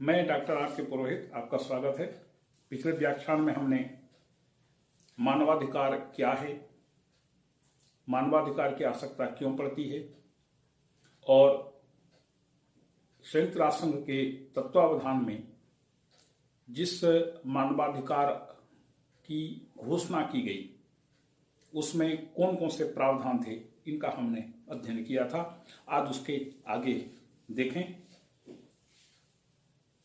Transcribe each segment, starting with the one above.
मैं doctor R के पुरोहित, आपका स्वागत है। पिछले व्याख्यान में हमने मानवाधिकार क्या है, मानवाधिकार की आवश्यकता क्यों पड़ती है और संयुक्त राष्ट्र संघ के तत्वावधान में जिस मानवाधिकार की घोषणा की गई उसमें कौन कौन से प्रावधान थे, इनका हमने अध्ययन किया था। आज उसके आगे देखें।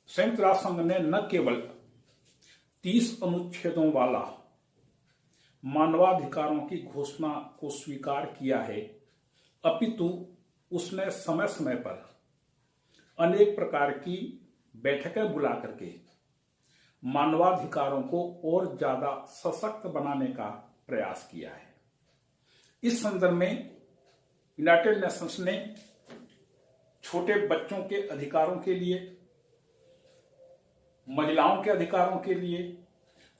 संयुक्त राष्ट्र संघ ने न केवल 30 अनुच्छेदों वाला मानवाधिकारों की घोषणा को स्वीकार किया है, अपितु उसने समय समय पर अनेक प्रकार की बैठकें बुला करके मानवाधिकारों को और ज्यादा सशक्त बनाने का प्रयास किया है। इस संदर्भ में यूनाइटेड नेशंस ने छोटे बच्चों के अधिकारों के लिए, महिलाओं के अधिकारों के लिए,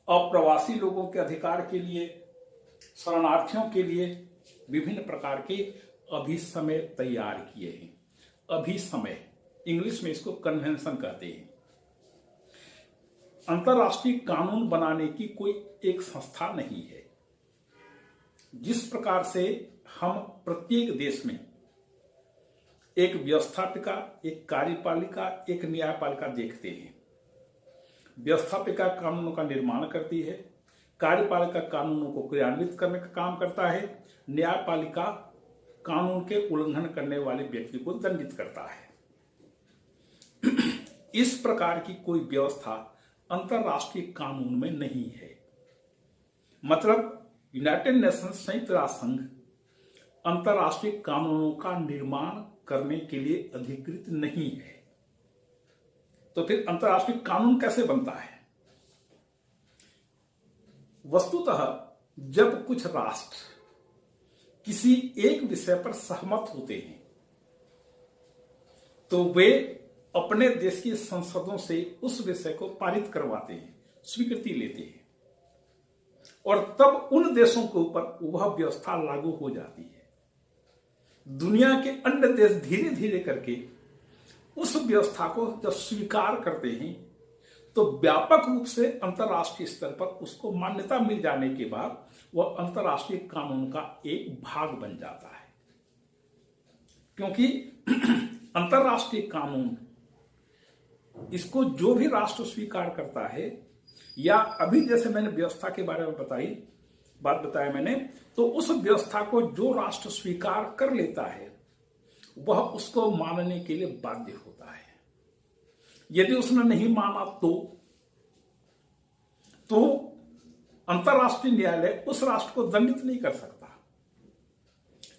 अप्रवासी लोगों के अधिकार के लिए, शरणार्थियों के लिए विभिन्न प्रकार के अभिसमय तैयार किए हैं। अभिसमय, इंग्लिश में इसको कन्वेंशन कहते हैं। अंतरराष्ट्रीय कानून बनाने की कोई एक संस्था नहीं है। जिस प्रकार से हम प्रत्येक देश में एक व्यवस्थापिका, एक कार्यपालिका, एक न्यायपालिका देखते हैं। व्यवस्थापिका कानूनों का निर्माण करती है, कार्यपालिका कानूनों को क्रियान्वित करने का काम करता है, न्यायपालिका कानून के उल्लंघन करने वाले व्यक्ति को दंडित करता है। इस प्रकार की कोई व्यवस्था अंतरराष्ट्रीय कानून में नहीं है। मतलब यूनाइटेड नेशंस, संयुक्त राष्ट्र संघ अंतरराष्ट्रीय कानूनों का निर्माण करने के लिए अधिकृत नहीं है। तो फिर अंतरराष्ट्रीय कानून कैसे बनता है? वस्तुतः जब कुछ राष्ट्र किसी एक विषय पर सहमत होते हैं तो वे अपने देश की संसदों से उस विषय को पारित करवाते हैं, स्वीकृति लेते हैं और तब उन देशों के ऊपर वह व्यवस्था लागू हो जाती है। दुनिया के अन्य देश धीरे धीरे करके उस व्यवस्था को जब स्वीकार करते हैं तो व्यापक रूप से अंतरराष्ट्रीय स्तर पर उसको मान्यता मिल जाने के बाद वह अंतरराष्ट्रीय कानून का एक भाग बन जाता है। क्योंकि अंतरराष्ट्रीय कानून, इसको जो भी राष्ट्र स्वीकार करता है, या अभी जैसे मैंने व्यवस्था के बारे में बात बताया मैंने, तो उस व्यवस्था को जो राष्ट्र स्वीकार कर लेता है वह उसको मानने के लिए बाध्य होता है। यदि उसने नहीं माना तो अंतरराष्ट्रीय न्यायालय उस राष्ट्र को दंडित नहीं कर सकता।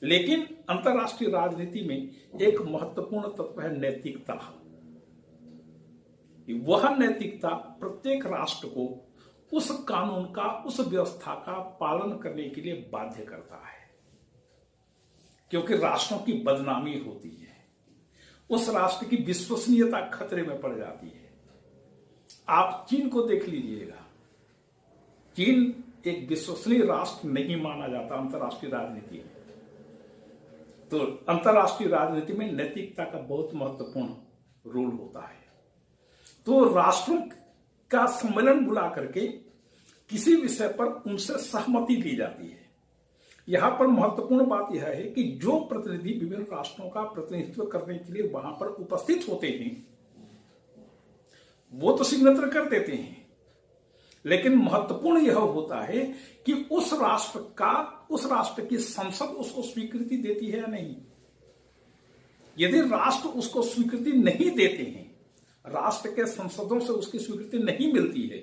लेकिन अंतरराष्ट्रीय राजनीति में एक महत्वपूर्ण तत्व है नैतिकता। वह नैतिकता प्रत्येक राष्ट्र को उस कानून का, उस व्यवस्था का पालन करने के लिए बाध्य करता है, क्योंकि राष्ट्रों की बदनामी होती है, उस राष्ट्र की विश्वसनीयता खतरे में पड़ जाती है। आप चीन को देख लीजिएगा। चीन एक विश्वसनीय राष्ट्र नहीं माना जाता अंतरराष्ट्रीय राजनीति में। तो अंतरराष्ट्रीय राजनीति में नैतिकता का बहुत महत्वपूर्ण रोल होता है। तो राष्ट्रों का सम्मेलन बुला करके किसी विषय पर उनसे सहमति ली जाती है। यहां पर महत्वपूर्ण बात यह है कि जो प्रतिनिधि विभिन्न राष्ट्रों का प्रतिनिधित्व करने के लिए वहां पर उपस्थित होते हैं वो तो सिग्नेचर कर देते हैं, लेकिन महत्वपूर्ण यह होता है कि उस राष्ट्र की संसद उसको स्वीकृति देती है या नहीं। यदि राष्ट्र उसको स्वीकृति नहीं देते हैं, राष्ट्र के संसदों से उसकी स्वीकृति नहीं मिलती है,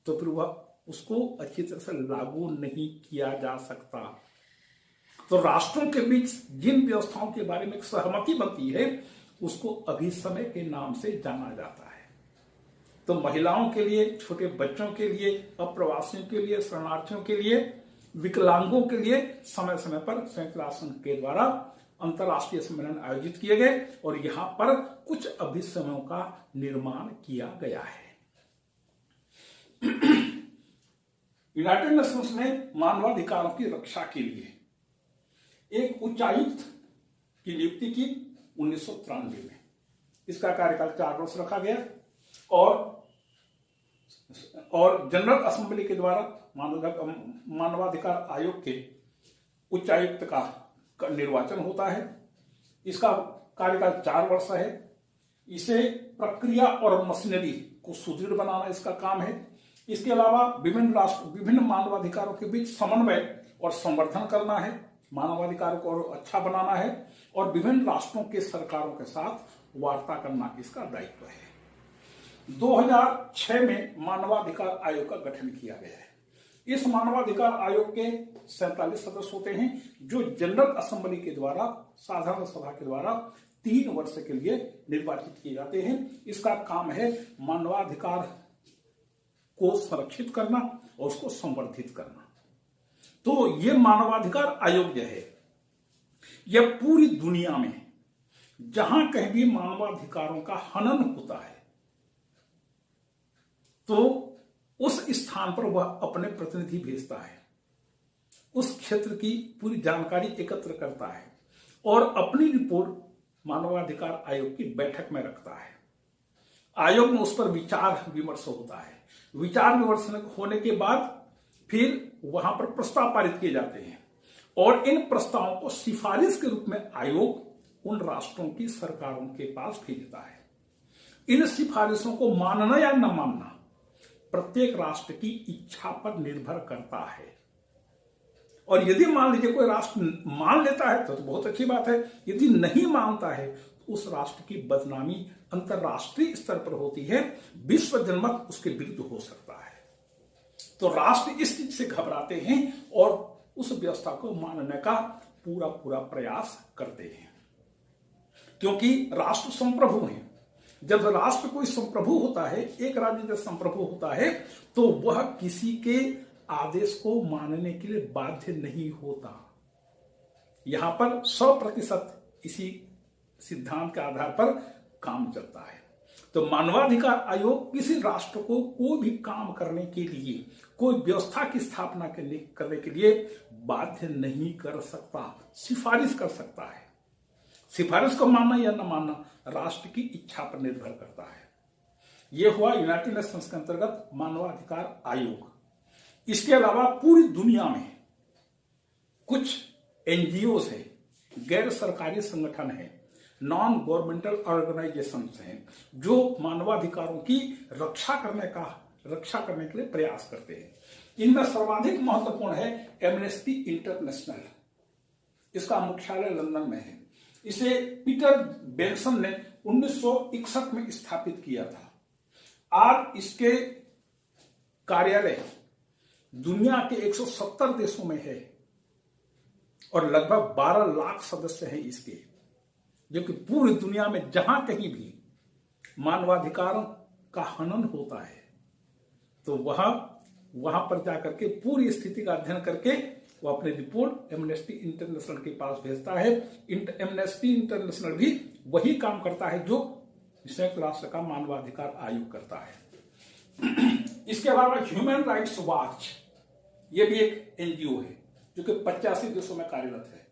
तो फिर वह उसको अच्छी तरह से लागू नहीं किया जा सकता। तो राष्ट्रों के बीच जिन व्यवस्थाओं के बारे में सहमति बनती है उसको अभिसमय के नाम से जाना जाता है। तो महिलाओं के लिए, छोटे बच्चों के लिए, अप्रवासियों के लिए, शरणार्थियों के लिए, विकलांगों के लिए समय समय पर संयुक्त राष्ट्र संघ के द्वारा अंतरराष्ट्रीय सम्मेलन आयोजित किए गए और यहां पर कुछ अभिसमयों का निर्माण किया गया है। यूनाइटेड नेशंस ने मानवाधिकारों की रक्षा के लिए एक उच्चायुक्त की नियुक्ति की 1993 में। इसका कार्यकाल 4 वर्ष रखा गया और जनरल असेंबली के द्वारा मानवाधिकार आयोग के उच्चायुक्त का निर्वाचन होता है। इसका कार्यकाल 4 वर्ष है। इसे प्रक्रिया और मशीनरी को सुदृढ़ बनाना इसका काम है। इसके अलावा विभिन्न मानवाधिकारों के बीच समन्वय और संवर्धन करना है, मानवाधिकारों को और अच्छा बनाना है, और विभिन्न राष्ट्रों के सरकारों के साथ वार्ता करना इसका दायित्व है। 2006 में मानवाधिकार आयोग का गठन किया गया है। इस मानवाधिकार आयोग के 47 सदस्य होते हैं, जो जनरल असेंबली के द्वारा, साधारण सभा के द्वारा 3 वर्ष के लिए निर्वाचित किए जाते हैं। इसका काम है मानवाधिकार को संरक्षित करना और उसको संवर्धित करना। तो ये मानवाधिकार आयोग जो है, यह पूरी दुनिया में जहां कहीं भी मानवाधिकारों का हनन होता है तो उस स्थान पर वह अपने प्रतिनिधि भेजता है, उस क्षेत्र की पूरी जानकारी एकत्र करता है और अपनी रिपोर्ट मानवाधिकार आयोग की बैठक में रखता है। आयोग में उस पर विचार विमर्श होता है। विचार विमर्श होने के बाद फिर वहां पर प्रस्ताव पारित किए जाते हैं और इन प्रस्तावों को सिफारिश के रूप में आयोग उन राष्ट्रों की सरकारों के पास भेजता है। इन सिफारिशों को मानना या न मानना प्रत्येक राष्ट्र की इच्छा पर निर्भर करता है। और यदि मान लीजिए कोई राष्ट्र मान लेता है तो बहुत अच्छी बात है, यदि नहीं मानता है तो उस राष्ट्र की बदनामी अंतरराष्ट्रीय स्तर पर होती है, विश्व जनमत उसके विरुद्ध हो सकता है। तो राष्ट्र इस चीज से घबराते हैं और उस व्यवस्था को मानने का पूरा प्रयास करते हैं, क्योंकि राष्ट्र संप्रभु हैं। जब राष्ट्र कोई संप्रभु होता है, एक राज्य जब संप्रभु होता है, तो वह किसी के आदेश को मानने के लिए बाध्य नहीं होता। यहां पर 100% इसी सिद्धांत के आधार पर काम चलता है। तो मानवाधिकार आयोग किसी राष्ट्र को कोई भी काम करने के लिए, कोई व्यवस्था की स्थापना करने के लिए बाध्य नहीं कर सकता, सिफारिश कर सकता है। सिफारिश को मानना या न मानना राष्ट्र की इच्छा पर निर्भर करता है। यह हुआ यूनाइटेड नेशंस के अंतर्गत मानवाधिकार आयोग। इसके अलावा पूरी दुनिया में कुछ एनजीओ है, गैर सरकारी संगठन है, नॉन गवर्नमेंटल ऑर्गेनाइजेशंस हैं, जो मानवाधिकारों की रक्षा करने के लिए प्रयास करते हैं। इनमें सर्वाधिक महत्वपूर्ण है एमनेस्टी इंटरनेशनल। इसका मुख्यालय लंदन में है। इसे पीटर बेंसन ने 1961 में स्थापित किया था। आज इसके कार्यालय दुनिया के 170 देशों में है और लगभग 12 लाख सदस्य हैं इसके, जो कि पूरी दुनिया में जहां कहीं भी मानवाधिकारों का हनन होता है तो वहां पर जाकर के पूरी स्थिति का अध्ययन करके वो अपनी रिपोर्ट एमनेस्टी इंटरनेशनल के पास भेजता है। एमनेस्टी इंटरनेशनल भी वही काम करता है जो संयुक्त राष्ट्र का मानवाधिकार आयोग करता है। इसके अलावा ह्यूमन राइट्स वॉच, ये भी एक एनजीओ है जो कि 85 देशों में कार्यरत है।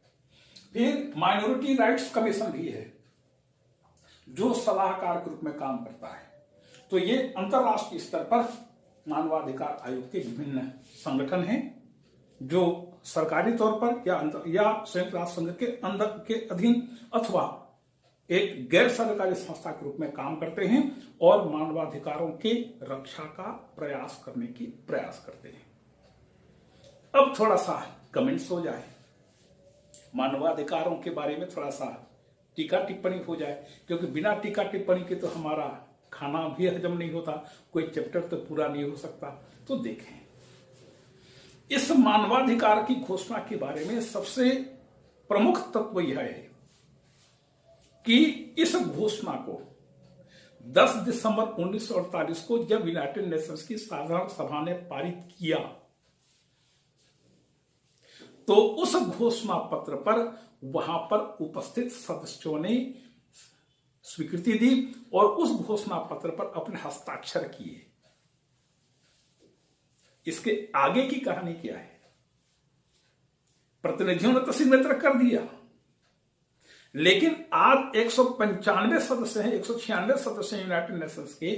फिर माइनॉरिटी राइट्स कमीशन भी है जो सलाहकार के रूप में काम करता है। तो ये अंतरराष्ट्रीय स्तर पर मानवाधिकार आयोग के विभिन्न संगठन हैं जो सरकारी तौर पर या संयुक्त राष्ट्र संघ के अधीन अथवा एक गैर सरकारी संस्था के रूप में काम करते हैं और मानवाधिकारों के रक्षा का प्रयास करते हैं। अब थोड़ा सा कमेंट्स हो जाए, मानवाधिकारों के बारे में थोड़ा सा टीका टिप्पणी हो जाए, क्योंकि बिना टीका टिप्पणी के तो हमारा खाना भी हजम नहीं होता, कोई चैप्टर तो पूरा नहीं हो सकता। तो देखें, इस मानवाधिकार की घोषणा के बारे में सबसे प्रमुख तत्व यह है कि इस घोषणा को 10 दिसंबर 1948 को जब यूनाइटेड नेशंस की साधारण सभा ने पारित किया तो उस घोषणा पत्र पर वहां पर उपस्थित सदस्यों ने स्वीकृति दी और उस घोषणा पत्र पर अपने हस्ताक्षर किए। इसके आगे की कहानी क्या है? प्रतिनिधियों ने तो सिग्नेचर कर दिया, लेकिन आज 195 सदस्य हैं, 196 सदस्य हैं यूनाइटेड नेशंस के,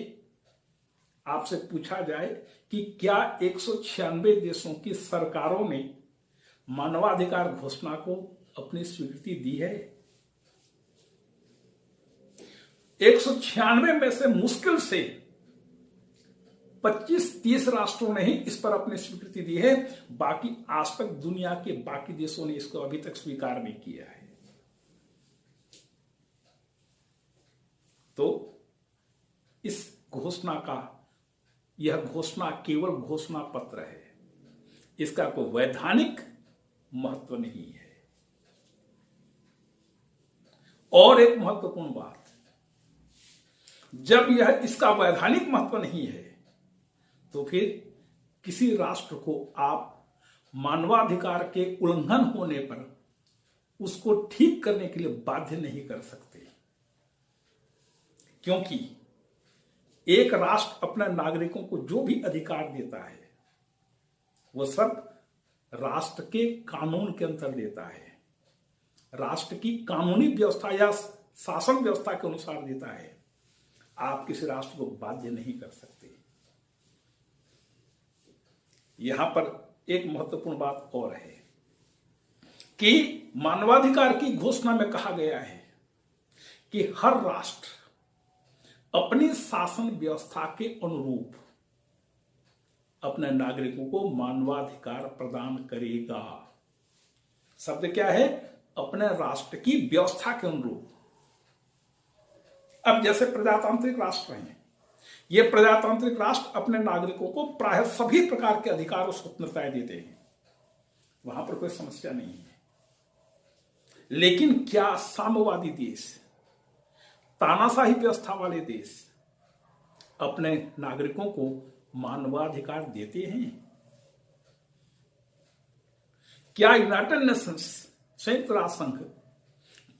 आपसे पूछा जाए कि क्या 196 देशों की सरकारों ने मानवाधिकार घोषणा को अपनी स्वीकृति दी है? 196 में से मुश्किल से 25-30 राष्ट्रों ने ही इस पर अपनी स्वीकृति दी है। बाकी आज तक दुनिया के बाकी देशों ने इसको अभी तक स्वीकार नहीं किया है। तो इस घोषणा का, यह घोषणा केवल घोषणा पत्र है, इसका कोई वैधानिक महत्व नहीं है। और एक महत्वपूर्ण बात, जब यह इसका वैधानिक महत्व नहीं है तो फिर किसी राष्ट्र को आप मानवाधिकार के उल्लंघन होने पर उसको ठीक करने के लिए बाध्य नहीं कर सकते, क्योंकि एक राष्ट्र अपने नागरिकों को जो भी अधिकार देता है वह सब राष्ट्र के कानून के अंतर देता है, राष्ट्र की कानूनी व्यवस्था या शासन व्यवस्था के अनुसार देता है। आप किसी राष्ट्र को बाध्य नहीं कर सकते। यहां पर एक महत्वपूर्ण बात और है कि मानवाधिकार की घोषणा में कहा गया है कि हर राष्ट्र अपनी शासन व्यवस्था के अनुरूप अपने नागरिकों को मानवाधिकार प्रदान करेगा। शब्द क्या है? अपने राष्ट्र की व्यवस्था के अनुरूप। अब जैसे प्रजातांत्रिक राष्ट्र हैं, ये प्रजातांत्रिक राष्ट्र अपने नागरिकों को प्राय सभी प्रकार के अधिकार और स्वतंत्रताएं देते हैं, वहां पर कोई समस्या नहीं है। लेकिन क्या साम्यवादी देश, तानाशाही व्यवस्था वाले देश अपने नागरिकों को मानवाधिकार देते हैं? क्या यूनाइटेड नेशंस, संयुक्त राष्ट्र संघ,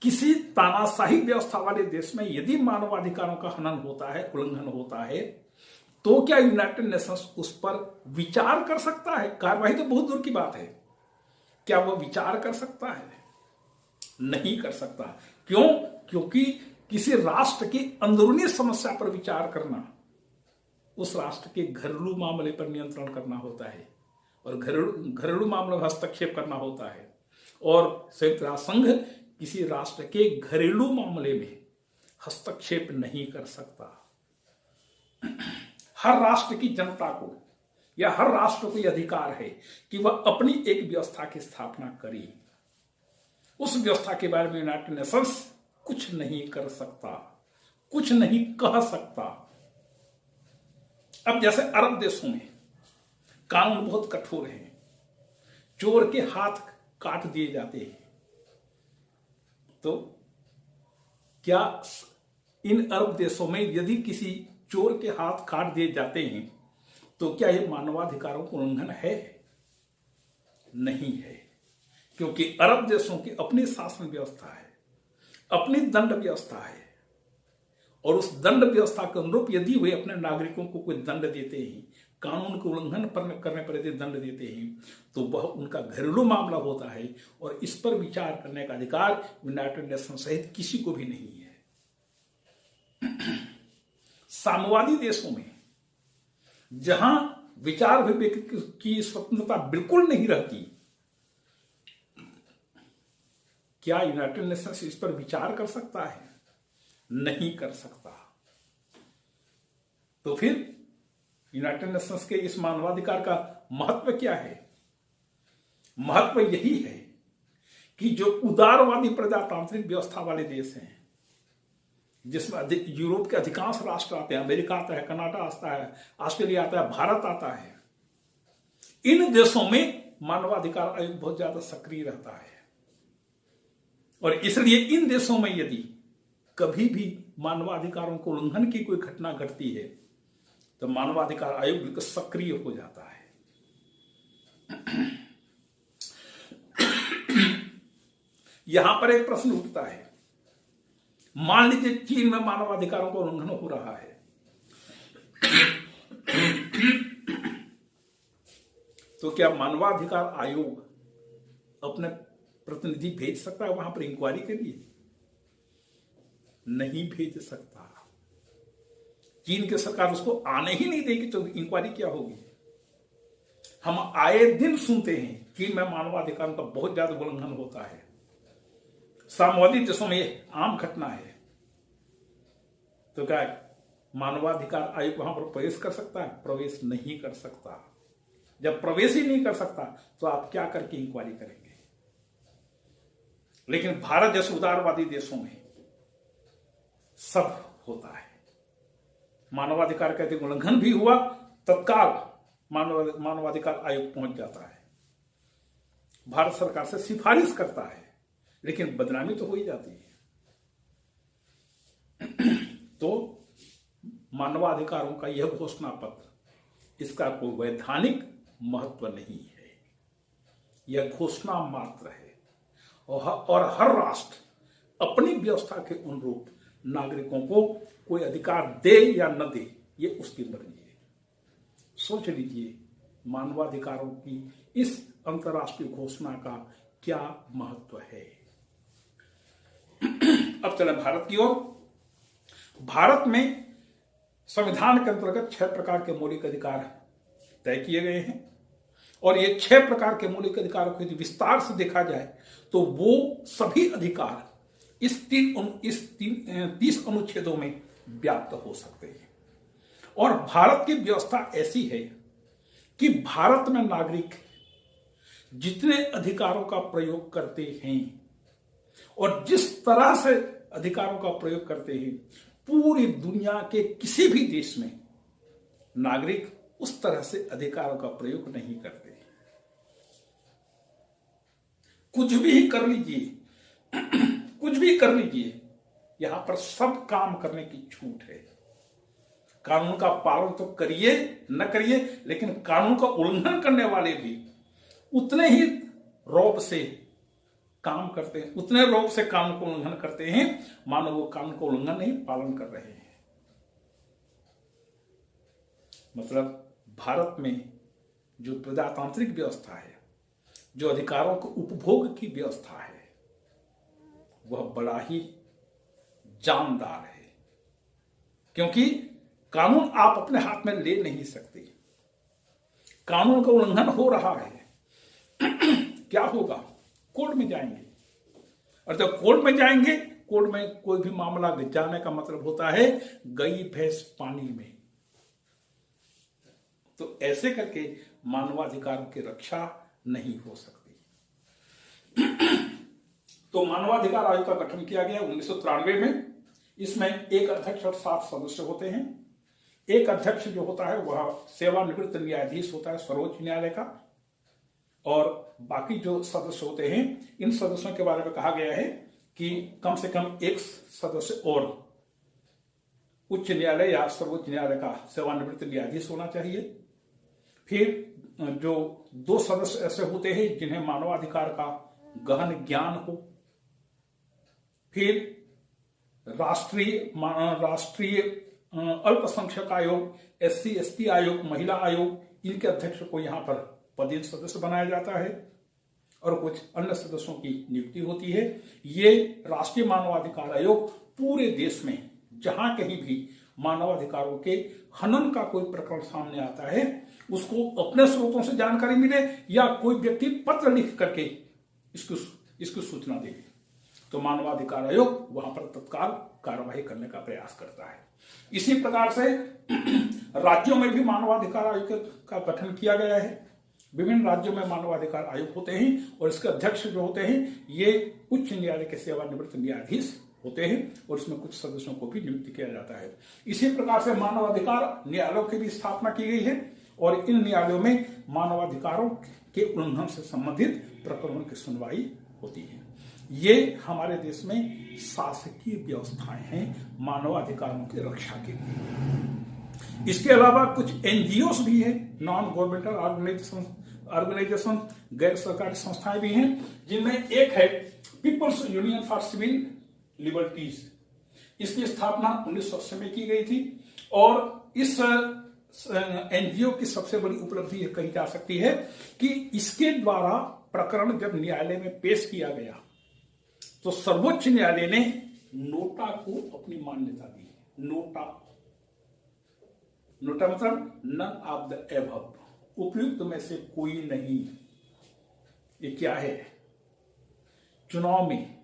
किसी तानाशाही व्यवस्था वाले देश में यदि मानवाधिकारों का हनन होता है, उल्लंघन होता है, तो क्या यूनाइटेड नेशंस उस पर विचार कर सकता है? कार्रवाई तो बहुत दूर की बात है, क्या वह विचार कर सकता है? नहीं कर सकता। क्यों? क्योंकि किसी राष्ट्र की अंदरूनी समस्या पर विचार करना उस राष्ट्र के घरेलू मामले पर नियंत्रण करना होता है और घरेलू मामलों में हस्तक्षेप करना होता है। और संयुक्त राष्ट्र संघ किसी राष्ट्र के घरेलू मामले में हस्तक्षेप नहीं कर सकता। हर राष्ट्र की जनता को या हर राष्ट्र को यह अधिकार है कि वह अपनी एक व्यवस्था की स्थापना करे। उस व्यवस्था के बारे में यूनाइटेड नेशंस कुछ नहीं कर सकता, कुछ नहीं कह सकता। अब जैसे अरब देशों में कानून बहुत कठोर है, चोर के हाथ काट दिए जाते हैं, तो क्या इन अरब देशों में यदि किसी चोर के हाथ काट दिए जाते हैं तो क्या यह मानवाधिकारों का उल्लंघन है? नहीं है, क्योंकि अरब देशों की अपनी शासन व्यवस्था है, अपनी दंड व्यवस्था है, और उस दंड व्यवस्था के अनुरूप यदि वे अपने नागरिकों को कोई दंड देते हैं, कानून के उल्लंघन करने पर यदि दंड देते हैं, तो वह उनका घरेलू मामला होता है और इस पर विचार करने का अधिकार यूनाइटेड नेशन सहित किसी को भी नहीं है। साम्यवादी देशों में जहां विचार अभिव्यक्ति की स्वतंत्रता बिल्कुल नहीं रहती, क्या यूनाइटेड नेशंस इस पर विचार कर सकता है? नहीं कर सकता। तो फिर यूनाइटेड नेशंस के इस मानवाधिकार का महत्व क्या है? महत्व यही है कि जो उदारवादी प्रजातांत्रिक व्यवस्था वाले देश हैं, जिसमें यूरोप के अधिकांश राष्ट्र आते हैं, अमेरिका आता है, कनाडा आता है, ऑस्ट्रेलिया आता है, भारत आता है, इन देशों में मानवाधिकार आयोग बहुत ज्यादा सक्रिय रहता है। और इसलिए इन देशों में यदि कभी भी मानवाधिकारों को उल्लंघन की कोई घटना घटती है तो मानवाधिकार आयोग बिल्कुल सक्रिय हो जाता है। यहां पर एक प्रश्न उठता है, मान लीजिए चीन में मानवाधिकारों का उल्लंघन हो रहा है, तो क्या मानवाधिकार आयोग अपने प्रतिनिधि भेज सकता है वहां पर इंक्वायरी के लिए? नहीं भेज सकता। चीन की सरकार उसको आने ही नहीं देगी तो इंक्वायरी क्या होगी। हम आए दिन सुनते हैं चीन में मानवाधिकारों का बहुत ज्यादा उल्लंघन होता है। साम्यवादी देशों में यह आम घटना है। तो क्या मानवाधिकार आयोग वहां पर प्रवेश कर सकता है? प्रवेश नहीं कर सकता। जब प्रवेश ही नहीं कर सकता तो आप क्या करके इंक्वायरी करेंगे। लेकिन भारत जैसे उदारवादी देशों में सब होता है। मानवाधिकार का यदि उल्लंघन भी हुआ तत्काल मानवाधिकार आयोग पहुंच जाता है, भारत सरकार से सिफारिश करता है, लेकिन बदनामी तो हो ही जाती है। तो मानवाधिकारों का यह घोषणा पत्र, इसका कोई वैधानिक महत्व नहीं है, यह घोषणा मात्र है। और हर राष्ट्र अपनी व्यवस्था के अनुरूप नागरिकों को कोई अधिकार दे या न दे, ये उसकी मर्जी है। सोच लीजिए मानवाधिकारों की इस अंतर्राष्ट्रीय घोषणा का क्या महत्व है। अब चले भारत की ओर। भारत में संविधान के अंतर्गत 6 प्रकार के मौलिक अधिकार तय किए गए हैं और ये 6 प्रकार के मौलिक अधिकारों को यदि विस्तार से देखा जाए तो वो सभी अधिकार इस 30 अनुच्छेदों में व्याप्त हो सकते हैं। और भारत की व्यवस्था ऐसी है कि भारत में नागरिक जितने अधिकारों का प्रयोग करते हैं और जिस तरह से अधिकारों का प्रयोग करते हैं, पूरी दुनिया के किसी भी देश में नागरिक उस तरह से अधिकारों का प्रयोग नहीं करते। कुछ भी कर लीजिए कुछ भी कर लीजिए, यहां पर सब काम करने की छूट है। कानून का पालन तो करिए न करिए, लेकिन कानून का उल्लंघन करने वाले भी उतने ही रौब से काम करते हैं, उतने रौब से कानून को उल्लंघन करते हैं मानो वो कानून को उल्लंघन नहीं पालन कर रहे हैं। मतलब भारत में जो प्रजातांत्रिक व्यवस्था है, जो अधिकारों के उपभोग की व्यवस्था है, वह बड़ा ही जानदार है। क्योंकि कानून आप अपने हाथ में ले नहीं सकते। कानून का उल्लंघन हो रहा है क्या होगा? कोर्ट में जाएंगे, और जब कोर्ट में जाएंगे, कोर्ट में कोई भी मामला जाने का मतलब होता है गई भैंस पानी में। तो ऐसे करके मानवाधिकारों की रक्षा नहीं हो सकती। तो मानवाधिकार आयोग का गठन किया गया 1993 में। इसमें एक अध्यक्ष और 7 सदस्य होते हैं। एक अध्यक्ष जो होता है वह सेवानिवृत्त न्यायाधीश होता है सर्वोच्च न्यायालय का, और बाकी जो सदस्य होते हैं, इन सदस्यों के बारे में कहा गया है कि कम से कम एक सदस्य और उच्च न्यायालय या सर्वोच्च न्यायालय का सेवानिवृत्त न्यायाधीश होना चाहिए। फिर जो 2 सदस्य ऐसे होते हैं जिन्हें मानवाधिकार का गहन ज्ञान हो। फिर राष्ट्रीय अल्पसंख्यक आयोग, SC ST आयोग, महिला आयोग, इनके अध्यक्ष को यहां पर पदेन सदस्य बनाया जाता है और कुछ अन्य सदस्यों की नियुक्ति होती है। ये राष्ट्रीय मानवाधिकार आयोग पूरे देश में जहां कहीं भी मानवाधिकारों के हनन का कोई प्रकरण सामने आता है, उसको अपने स्रोतों से जानकारी मिले या कोई व्यक्ति पत्र लिख करके इसकी सूचना दे, तो मानवाधिकार आयोग वहां पर तत्काल कार्यवाही करने का प्रयास करता है। इसी प्रकार से राज्यों में भी मानवाधिकार आयोग का गठन किया गया है। विभिन्न राज्यों में मानवाधिकार आयोग होते हैं और इसके अध्यक्ष जो होते हैं ये उच्च न्यायालय के सेवानिवृत्त न्यायाधीश होते हैं और इसमें कुछ सदस्यों को भी नियुक्त किया जाता है। इसी प्रकार से मानवाधिकार न्यायालयों की भी स्थापना की गई है और इन न्यायालयों में मानवाधिकारों के उल्लंघन से संबंधित प्रकरणों की सुनवाई होती है। ये हमारे देश में शासकीय व्यवस्थाएं हैं मानवाधिकारों की रक्षा के लिए। इसके अलावा कुछ NGOs भी है, नॉन गवर्नमेंटल ऑर्गेनाइजेशन, गैर सरकारी संस्थाएं भी हैं, जिनमें एक है People's Union for Civil Liberties. इसकी स्थापना 1980 में की गई थी और इस NGO की सबसे बड़ी उपलब्धि कही जा सकती है कि इसके द्वारा प्रकरण जब न्यायालय में पेश किया गया तो सर्वोच्च न्यायालय ने नोटा को अपनी मान्यता दी। नोटा नोटा मतलब नन ऑफ द एबव, उपयुक्त में से कोई नहीं। ये क्या है? चुनाव में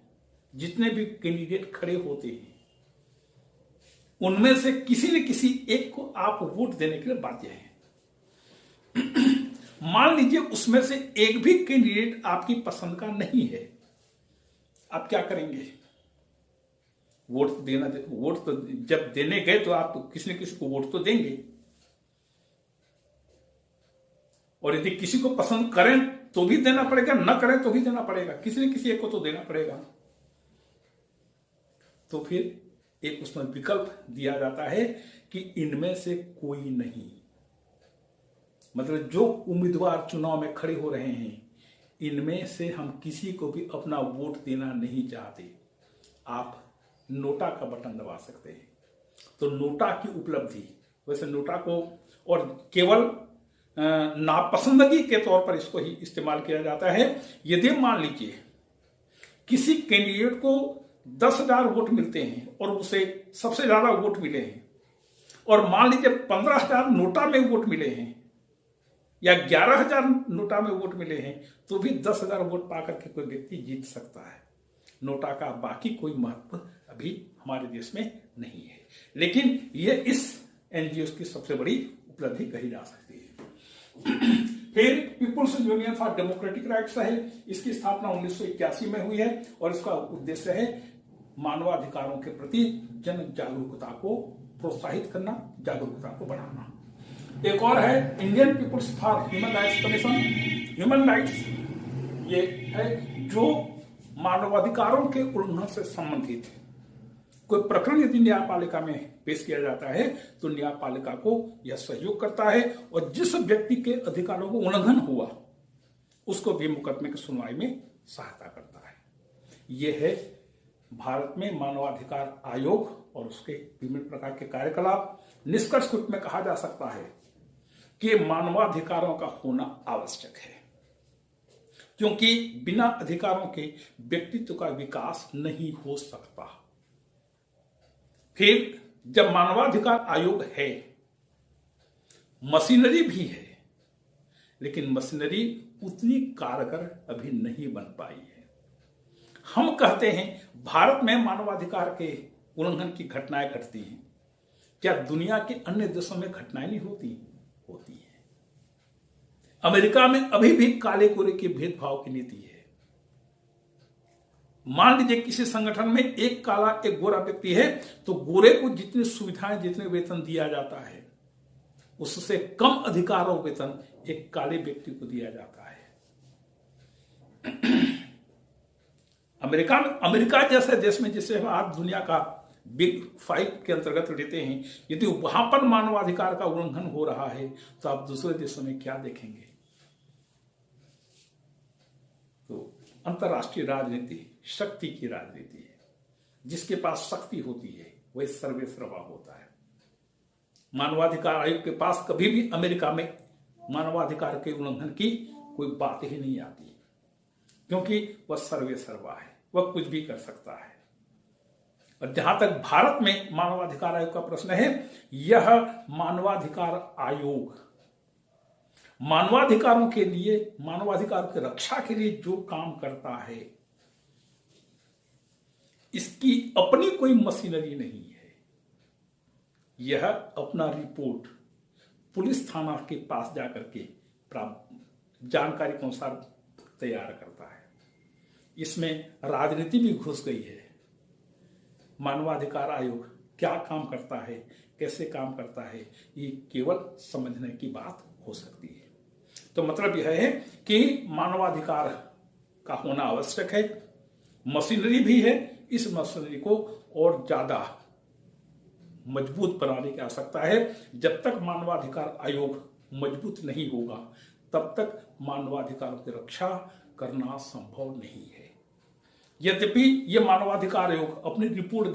जितने भी कैंडिडेट खड़े होते हैं उनमें से किसी न किसी एक को आप वोट देने के लिए बाध्य हैं। मान लीजिए उसमें से एक भी कैंडिडेट आपकी पसंद का नहीं है, आप क्या करेंगे? वोट तो जब देने गए तो आप तो किसी न किसी को वोट तो देंगे, और यदि किसी को पसंद करें तो भी देना पड़ेगा, न करें तो भी देना पड़ेगा, किसी न किसी एक को तो देना पड़ेगा। तो फिर एक उसमें विकल्प दिया जाता है कि इनमें से कोई नहीं, मतलब जो उम्मीदवार चुनाव में खड़े हो रहे हैं इनमें से हम किसी को भी अपना वोट देना नहीं चाहते। आप नोटा का बटन दबा सकते हैं। तो नोटा की उपलब्धि, वैसे नोटा को और केवल नापसंदगी के तौर पर इसको ही इस्तेमाल किया जाता है। यदि मान लीजिए किसी कैंडिडेट को 10,000 वोट मिलते हैं और उसे सबसे ज्यादा वोट मिले हैं, और मान लीजिए 15,000 नोटा में वोट मिले हैं या 11,000 नोटा में वोट मिले हैं, तो भी 10,000 वोट पाकर के कोई व्यक्ति जीत सकता है। नोटा का बाकी कोई महत्व अभी हमारे देश में नहीं है, लेकिन यह इस एनजीओ की सबसे बड़ी उपलब्धि कही जा सकती है। फिर People's Union for Democratic Rights है, इसकी स्थापना 1981 में हुई है और इसका उद्देश्य है मानवाधिकारों के प्रति जन जागरूकता को प्रोत्साहित करना, जागरूकता को बढ़ाना। एक और है Indian People's for Human Rights Commission. Human rights ये है जो मानवाधिकारों के उल्लंघन से संबंधित है। कोई प्रकरण यदि न्यायपालिका में पेश किया जाता है तो न्यायपालिका को यह सहयोग करता है, और जिस व्यक्ति के अधिकारों को उल्लंघन हुआ उसको भी मुकदमे की सुनवाई में सहायता करता है। यह है भारत में मानवाधिकार आयोग और उसके विभिन्न प्रकार के कार्यकलाप। निष्कर्ष रूप में कहा जा सकता है कि मानवाधिकारों का होना आवश्यक है, क्योंकि बिना अधिकारों के व्यक्तित्व का विकास नहीं हो सकता। फिर जब मानवाधिकार आयोग है, मशीनरी भी है, लेकिन मशीनरी उतनी कारगर अभी नहीं बन पाई है। हम कहते हैं भारत में मानवाधिकार के उल्लंघन की घटनाएं घटती हैं, क्या दुनिया के अन्य देशों में घटनाएं नहीं होती है? अमेरिका में अभी भी काले गोरे के भेदभाव की नीति है। मान लीजिए किसी संगठन में एक काला एक गोरा व्यक्ति है तो गोरे को जितनी सुविधाएं जितने वेतन दिया जाता है उससे कम अधिकार और वेतन एक काले व्यक्ति को दिया जाता है। अमेरिका जैसे देश में जिसे आप दुनिया का बिग 5 के अंतर्गत लेते हैं, यदि वहां पर मानवाधिकार का उल्लंघन हो रहा है तो आप दूसरे देशों में क्या देखेंगे? तो अंतरराष्ट्रीय राजनीति शक्ति की राजनीति है। जिसके पास शक्ति होती है वह सर्वेसर्वा होता है। मानवाधिकार आयोग के पास कभी भी अमेरिका में मानवाधिकार के उल्लंघन की कोई बात ही नहीं आती, क्योंकि वह सर्वेसर्वा है, वह कुछ भी कर सकता है। और जहां तक भारत में मानवाधिकार आयोग का प्रश्न है, यह मानवाधिकार आयोग मानवाधिकारों के लिए, मानवाधिकार की रक्षा के लिए जो काम करता है, इसकी अपनी कोई मशीनरी नहीं है। यह अपना रिपोर्ट पुलिस थाना के पास जाकर के प्राप्त जानकारी के अनुसार तैयार करता है। इसमें राजनीति भी घुस गई है। मानवाधिकार आयोग क्या काम करता है, कैसे काम करता है, ये केवल समझने की बात हो सकती है। तो मतलब यह है कि मानवाधिकार का होना आवश्यक है। मशीनरी भी है, इस मशीनरी को और ज्यादा मजबूत बनाने की आवश्यकता है। जब तक मानवाधिकार आयोग मजबूत नहीं होगा तब तक मानवाधिकारों की रक्षा करना संभव नहीं है। यद्यपि ये मानवाधिकार आयोग अपनी रिपोर्ट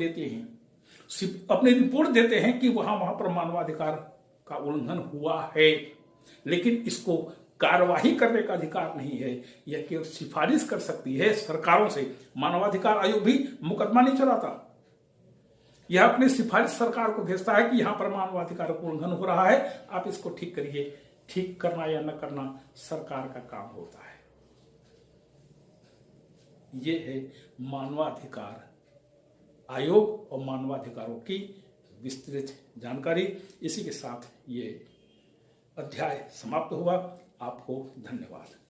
देते हैं कि वहां पर मानवाधिकार का उल्लंघन हुआ है, लेकिन इसको कार्यवाही करने का अधिकार नहीं है। यह केवल सिफारिश कर सकती है सरकारों से। मानवाधिकार आयोग भी मुकदमा नहीं चलाता, यह अपनी सिफारिश सरकार को भेजता है कि यहां पर मानवाधिकारों का उल्लंघन हो रहा है, आप इसको ठीक करिए। ठीक करना या न करना सरकार का काम होता है। ये है मानवाधिकार आयोग और मानवाधिकारों की विस्तृत जानकारी। इसी के साथ ये अध्याय समाप्त हुआ। आपको धन्यवाद।